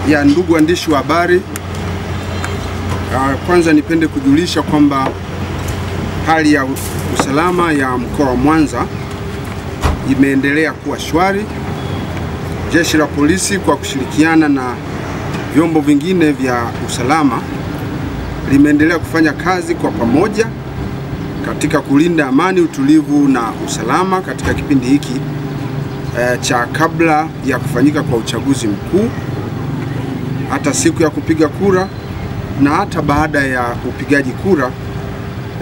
Ya ndugu waandishi wa habari, kwanza nipende kujulisha kwamba hali ya usalama ya mkoa wa Mwanza imeendelea kuwa shwari. Jeshi la polisi kwa kushirikiana na vyombo vingine vya usalama limeendelea kufanya kazi kwa pamoja katika kulinda amani, utulivu na usalama katika kipindi hiki cha kabla ya kufanyika kwa uchaguzi mkuu, hata siku ya kupiga kura na hata baada ya upigaji kura,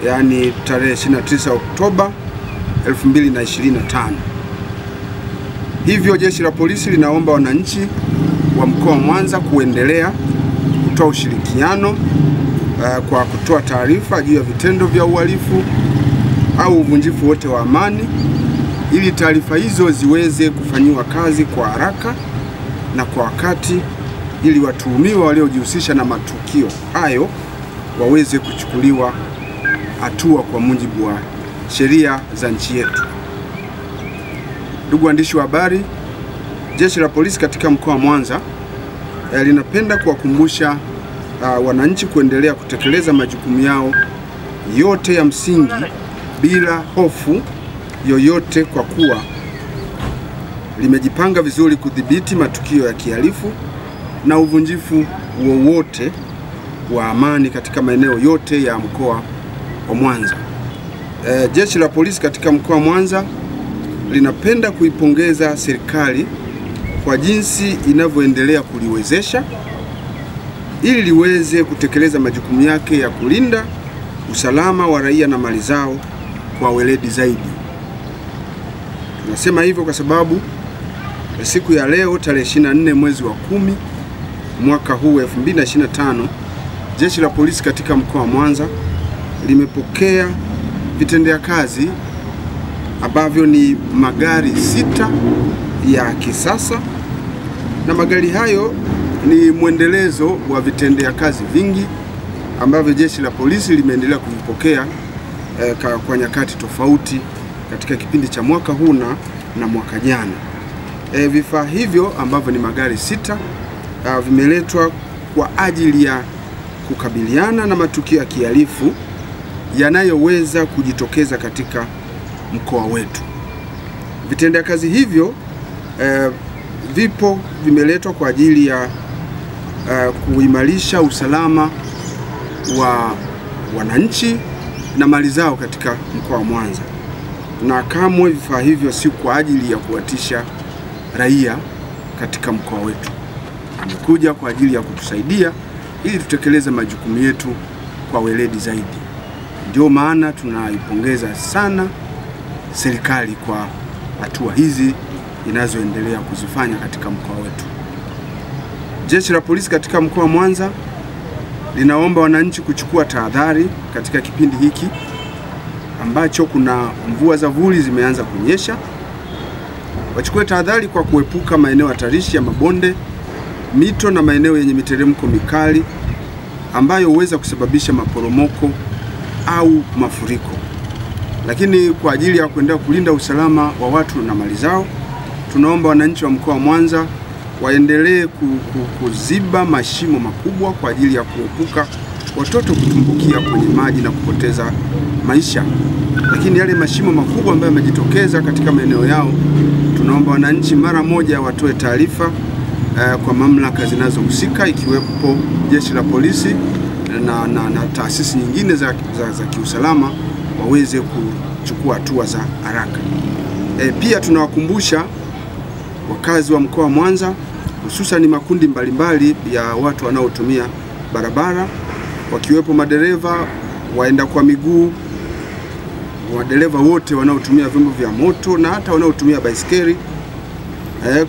yani tarehe 29 Oktoba 2025. Hivyo jeshi la polisi linaomba wananchi wa mkoa wa Mwanza kuendelea kutoa ushirikiano kwa kutoa taarifa juu ya vitendo vya uhalifu au uvunjifu wote wa amani, ili taarifa hizo ziweze kufanyiwa kazi kwa haraka na kwa wakati, ili watuhumiwa waliojihusisha na matukio hayo waweze kuchukuliwa hatua kwa mujibu wa sheria za nchi yetu. Ndugu waandishi wa habari, jeshi la polisi katika mkoa wa Mwanza linapenda kuwakumbusha wananchi kuendelea kutekeleza majukumu yao yote ya msingi bila hofu yoyote, kwa kuwa limejipanga vizuri kudhibiti matukio ya kihalifu na uvunjifu wowote wa amani katika maeneo yote ya mkoa wa Mwanza. Jeshi la polisi katika mkoa wa Mwanza linapenda kuipongeza serikali kwa jinsi inavyoendelea kuliwezesha ili liweze kutekeleza majukumu yake ya kulinda usalama wa raia na mali zao kwa weledi zaidi. Tunasema hivyo kwa sababu siku ya leo tarehe 24 mwezi wa 10 mwaka huu 2025, jeshi la polisi katika mkoa wa Mwanza limepokea vitendea kazi ambavyo ni magari 6 ya kisasa, na magari hayo ni mwendelezo wa vitendea kazi vingi ambavyo jeshi la polisi limeendelea kuvipokea kwa nyakati tofauti katika kipindi cha mwaka huu na mwaka jana. Vifaa hivyo ambavyo ni magari 6 vimeletwa kwa ajili ya kukabiliana na matukio ya kihalifu yanayoweza kujitokeza katika mkoa wetu. Vitendea kazi hivyo vimeletwa kwa ajili ya kuimarisha usalama wa wananchi na mali zao katika mkoa wa Mwanza, na kamwe vifaa hivyo si kwa ajili ya kuwatisha raia katika mkoa wetu. Amekuja kwa ajili ya kutusaidia ili tutekeleze majukumu yetu kwa weledi zaidi. Ndio maana tunaipongeza sana serikali kwa hatua hizi inazoendelea kuzifanya katika mkoa wetu. Jeshi la polisi katika mkoa wa Mwanza linaomba wananchi kuchukua tahadhari katika kipindi hiki ambacho kuna mvua za vuli zimeanza kunyesha. Wachukue tahadhari kwa kuepuka maeneo hatarishi ya mabonde, mito na maeneo yenye miteremko mikali ambayo huweza kusababisha maporomoko au mafuriko. Lakini kwa ajili ya kuendelea kulinda usalama wa watu na mali zao, tunaomba wananchi wa mkoa wa Mwanza waendelee kuziba mashimo makubwa kwa ajili ya kuepuka watoto kutumbukia kwenye maji na kupoteza maisha. Lakini yale mashimo makubwa ambayo yamejitokeza katika maeneo yao, tunaomba wananchi mara moja watoe taarifa kwa mamlaka zinazohusika, ikiwepo jeshi la polisi na taasisi nyingine za kiusalama, waweze kuchukua hatua za haraka. Pia tunawakumbusha wakazi wa mkoa wa Mwanza, hususan makundi mbalimbali ya watu wanaotumia barabara, wakiwepo madereva, waenda kwa miguu, wadereva wote wanaotumia vyombo vya moto na hata wanaotumia baisikeli,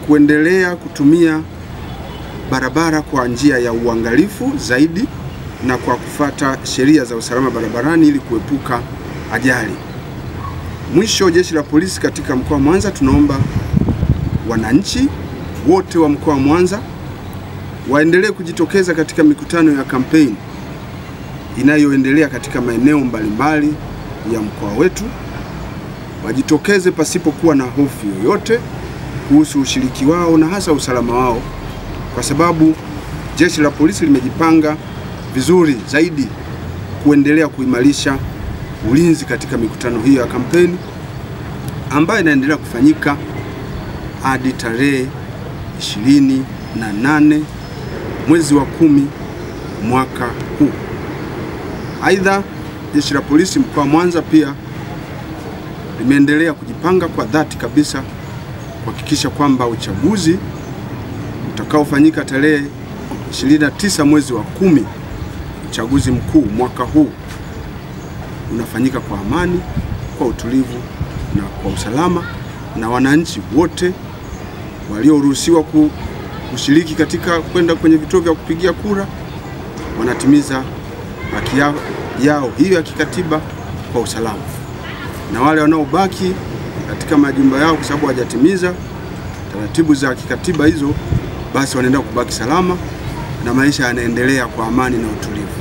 kuendelea kutumia barabara kwa njia ya uangalifu zaidi na kwa kufuata sheria za usalama barabarani ili kuepuka ajali. Mwisho, jeshi la polisi katika mkoa wa Mwanza tunaomba wananchi wote wa mkoa wa Mwanza waendelee kujitokeza katika mikutano ya kampeni inayoendelea katika maeneo mbalimbali ya mkoa wetu. Wajitokeze pasipokuwa na hofu yoyote kuhusu ushiriki wao na hasa usalama wao, kwa sababu Jeshi la polisi limejipanga vizuri zaidi kuendelea kuimarisha ulinzi katika mikutano hiyo ya kampeni ambayo inaendelea kufanyika hadi tarehe 28 mwezi wa 10 mwaka huu. Aidha, jeshi la polisi mkoa wa Mwanza pia limeendelea kujipanga kwa dhati kabisa kuhakikisha kwamba uchaguzi utakaofanyika tarehe 29 mwezi wa 10, uchaguzi mkuu mwaka huu, unafanyika kwa amani, kwa utulivu na kwa usalama, na wananchi wote walioruhusiwa kushiriki katika kwenda kwenye vituo vya kupigia kura wanatimiza haki yao hiyo ya kikatiba kwa usalama, na wale wanaobaki katika majumba yao kwa sababu hawajatimiza taratibu za kikatiba hizo, basi wanaenda kubaki salama na maisha yanaendelea kwa amani na utulivu.